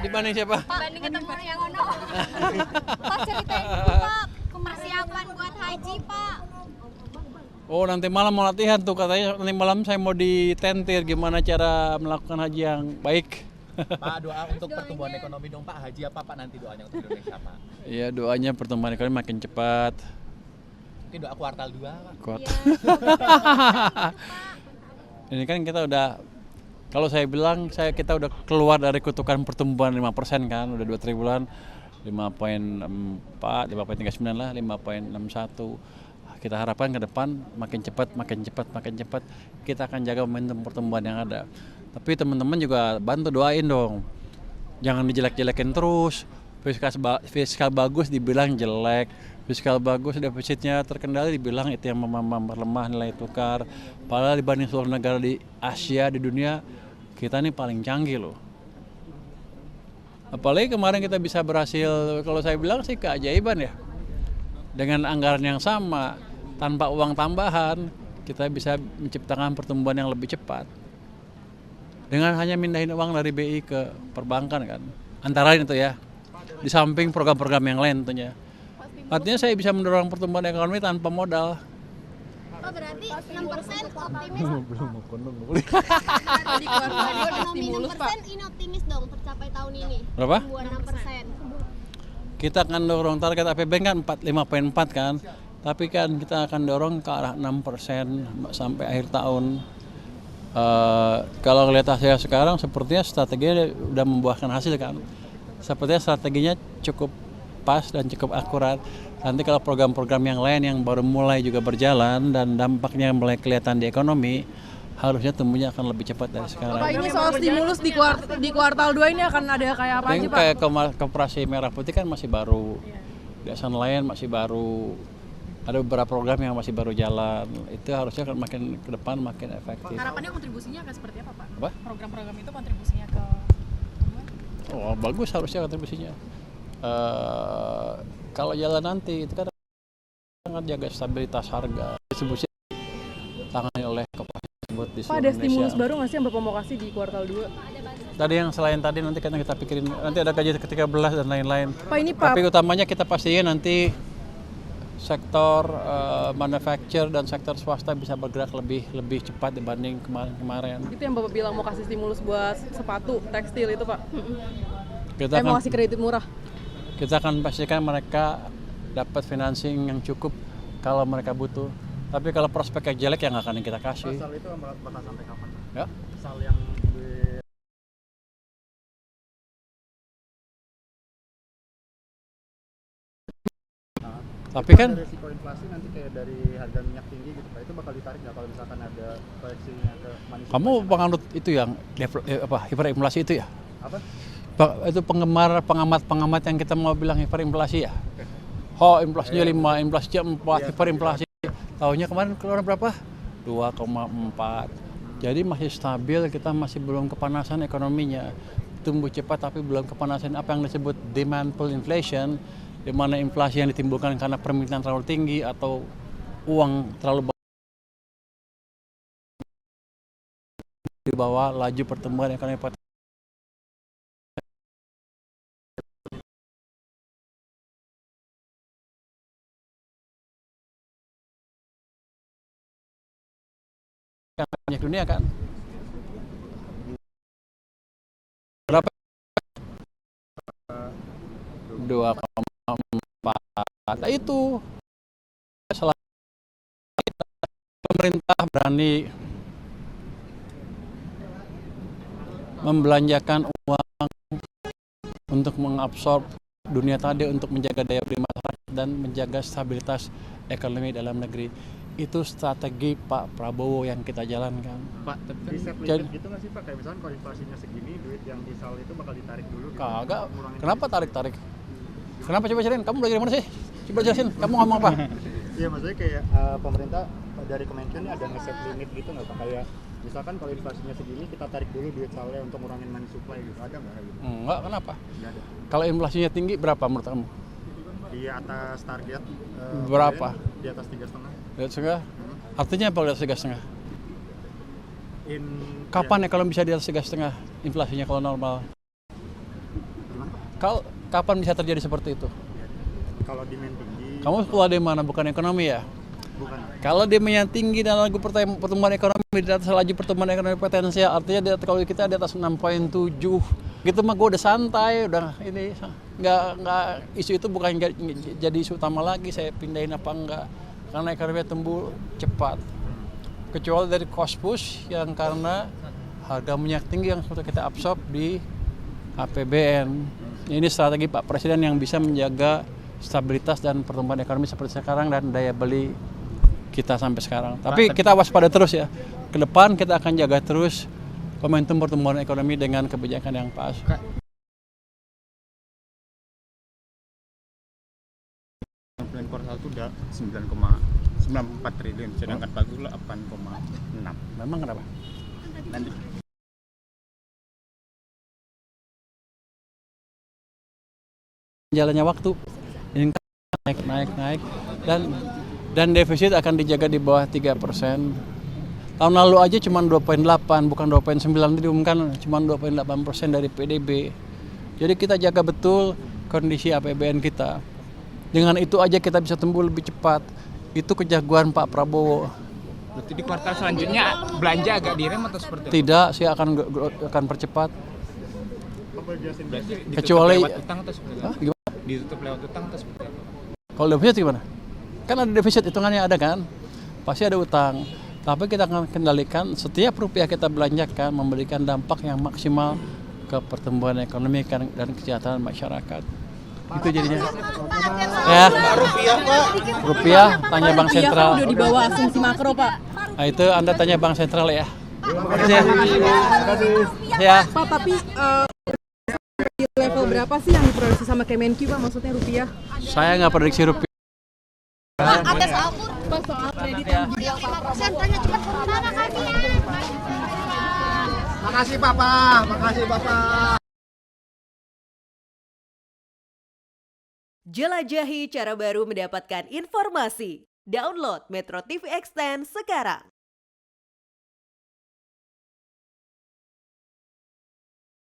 Dibanding siapa? Dibanding ketemu yang ono. Pak ceritain dulu Pak, persiapan buat haji Pak. Oh, nanti malam mau latihan tuh, katanya nanti malam saya mau ditentir gimana cara melakukan haji yang baik. Pak, doa untuk pertumbuhan ekonomi dong Pak. Haji apa Pak nanti doanya untuk Indonesia Pak? Iya, doanya pertumbuhan ekonomi makin cepat. Mungkin doa kuartal 2 Pak. Kuat. Iya. Ini kan kita udah, kalau saya bilang kita udah keluar dari kutukan pertumbuhan 5% kan, udah 2 triwulan 5,4, 5,39 lah, 5,61. Kita harapkan ke depan makin cepat kita akan jaga momentum pertumbuhan yang ada. Tapi teman-teman juga bantu doain dong. Jangan dijelek-jelekin terus. Fiskal bagus dibilang jelek, fiskal bagus defisitnya terkendali dibilang itu yang memperlemah nilai tukar. Padahal dibanding seluruh negara di Asia, di dunia, kita ini paling canggih loh. Apalagi kemarin kita bisa berhasil, kalau saya bilang sih keajaiban ya. Dengan anggaran yang sama, tanpa uang tambahan, kita bisa menciptakan pertumbuhan yang lebih cepat. Dengan hanya mindahin uang dari BI ke perbankan kan. Antara lain itu ya. Di samping program-program yang lain tentunya. Artinya saya bisa mendorong pertumbuhan ekonomi tanpa modal. Oh berarti 6% optimis. Belum mau kondom. Di kuartal ekonomi 6% ini optimis dong tercapai tahun ini. Berapa? Pertumbuhan 6%. Kita akan dorong target APBN kan 5,4 kan. Tapi kan kita akan dorong ke arah 6% sampai akhir tahun. Kalau ngelihat hasil sekarang sepertinya strateginya udah membuahkan hasil kan. Sepertinya strateginya cukup pas dan cukup akurat. Nanti kalau program-program yang lain yang baru mulai juga berjalan dan dampaknya mulai kelihatan di ekonomi, harusnya tumbuhnya akan lebih cepat dari sekarang. Pak, ini soal stimulus di kuartal 2 ini akan ada kayak apa aja Pak? Kayak Koperasi Merah Putih kan masih baru, biasa nelayan masih baru, ada beberapa program yang masih baru jalan. Itu harusnya kan makin ke depan makin efektif. Harapannya kontribusinya akan seperti apa Pak? Apa? Program-program itu kontribusinya ke Oh bagus harusnya kontribusinya. Kalau jalan nanti itu kan sangat jaga stabilitas harga, distribusi tangani oleh koperasi tersebut di Pak, seluruh ada Indonesia. stimulus baru nggak sih yang Bapak mau kasih di kuartal 2? Tadi yang selain tadi nanti kan kita pikirin, nanti ada gaji ke-13 dan lain-lain. Pak, ini Pak, Tapi utamanya kita pastiin nanti sektor manufacture dan sektor swasta bisa bergerak lebih cepat dibanding kemarin. itu yang Bapak bilang mau kasih stimulus buat sepatu, tekstil itu Pak. Kita Mau akan, kasih kredit murah. kita akan pastikan mereka dapat financing yang cukup kalau mereka butuh. Tapi kalau prospeknya jelek yang akan kita kasih. Pasal itu bakal sampai kapan? Ya. Pasal yang Tapi kan resiko inflasi nanti kayak dari harga minyak tinggi gitu Pak, itu bakal ditarik nggak kalau misalkan ada koleksinya ke money supply? kamu penganut itu yang hiperinflasi itu ya? Apa? Itu pengamat yang kita mau bilang hiperinflasi ya? Inflasinya 5, inflasinya 4, hiperinflasi. Tahunnya kemarin keluar berapa? 2,4. Jadi masih stabil, kita masih belum kepanasan ekonominya. Tumbuh cepat tapi belum kepanasan apa yang disebut demand pull inflation, di mana inflasi yang ditimbulkan karena permintaan terlalu tinggi atau uang terlalu banyak di bawah laju pertumbuhan ekonomi. Banyak dunia kan. Berapa? 2,4. Nah, itu selain pemerintah berani membelanjakan uang untuk mengabsorb dunia tadi untuk menjaga daya beli masyarakat dan menjaga stabilitas ekonomi dalam negeri. Itu strategi Pak Prabowo yang kita jalankan. Pak, di set limit gitu nggak sih Pak? Kayak misalkan kalau inflasinya segini, duit yang di sal itu bakal ditarik dulu gitu. Kagak. Kenapa tarik-tarik? Kenapa coba ceritain? Kamu belajar dari mana sih? Coba jelasin. Kamu ngomong apa? Iya, maksudnya kayak pemerintah dari Kementerian ini ada nge-set limit gitu nggak Pak? Kayak misalkan kalau inflasinya segini, kita tarik dulu duit salnya untuk ngurangin money supply gitu. Ada nggak gitu? Enggak, kenapa? Nggak ada. Kalau inflasinya tinggi berapa menurut kamu? Di atas target Berapa? Di atas 3,5. Lihat setengah? Artinya apa lihat setengah? Kapan Ya, ekonomi bisa di atas 3,5 inflasinya kalau normal? kapan bisa terjadi seperti itu? Kalau demand tinggi, Kamu sekolah di mana? Bukan ekonomi ya? bukan. Kalau demandnya tinggi dan laju pertumbuhan ekonomi di atas laju pertumbuhan ekonomi potensial, artinya kalau kita di atas 6,7, gitu mah gue udah santai, udah ini nggak isu itu bukan jadi isu utama lagi. Saya pindahin apa enggak, karena ekonomi tumbuh cepat. Kecuali dari cost push yang karena harga minyak tinggi yang sudah kita absorb di APBN. Ini strategi Pak Presiden yang bisa menjaga stabilitas dan pertumbuhan ekonomi seperti sekarang dan daya beli kita sampai sekarang. Tapi kita waspada terus ya. Ke depan kita akan jaga terus momentum pertumbuhan ekonomi dengan kebijakan yang pas. Bulan kuartal itu udah 9,94 triliun, sedangkan Pagu 8,6. Memang kenapa? Nanti Jalannya waktu ini naik dan defisit akan dijaga di bawah 3%. Tahun lalu aja cuma 2,8 bukan 2,9 diumumkan cuma 2,8% dari PDB. Jadi kita jaga betul kondisi APBN kita. Dengan itu aja kita bisa tumbuh lebih cepat. Itu kejagoan Pak Prabowo. berarti di kuartal selanjutnya belanja agak direm atau seperti apa? Tidak, saya akan percepat. Apa jelasin? Berarti ditutup Kecuali- lewat utang atau seperti apa? Hah, gimana? Ditutup lewat utang atau seperti apa? Kalau defisit gimana? Kan ada defisit, hitungannya ada kan? Pasti ada utang. Tapi kita akan kendalikan setiap rupiah kita belanjakan memberikan dampak yang maksimal ke pertumbuhan ekonomi dan kesejahteraan masyarakat. Itu jadinya. Ya. Rupiah, tanya Bank Rupiah kan Sentral. udah di bawah asumsi makro, Pak. Nah, itu Anda tanya Bank Sentral ya. Ya. Pak, tapi di level berapa sih yang diproduksi sama Kemenq, Pak? Maksudnya rupiah? Saya nggak prediksi rupiah. Atas Alkur. Pak, soal kredit yang 5% tanya cepat corona kami ya. Makasih Papa, makasih Papa. Jelajahi cara baru mendapatkan informasi. Download Metro TV Extend sekarang.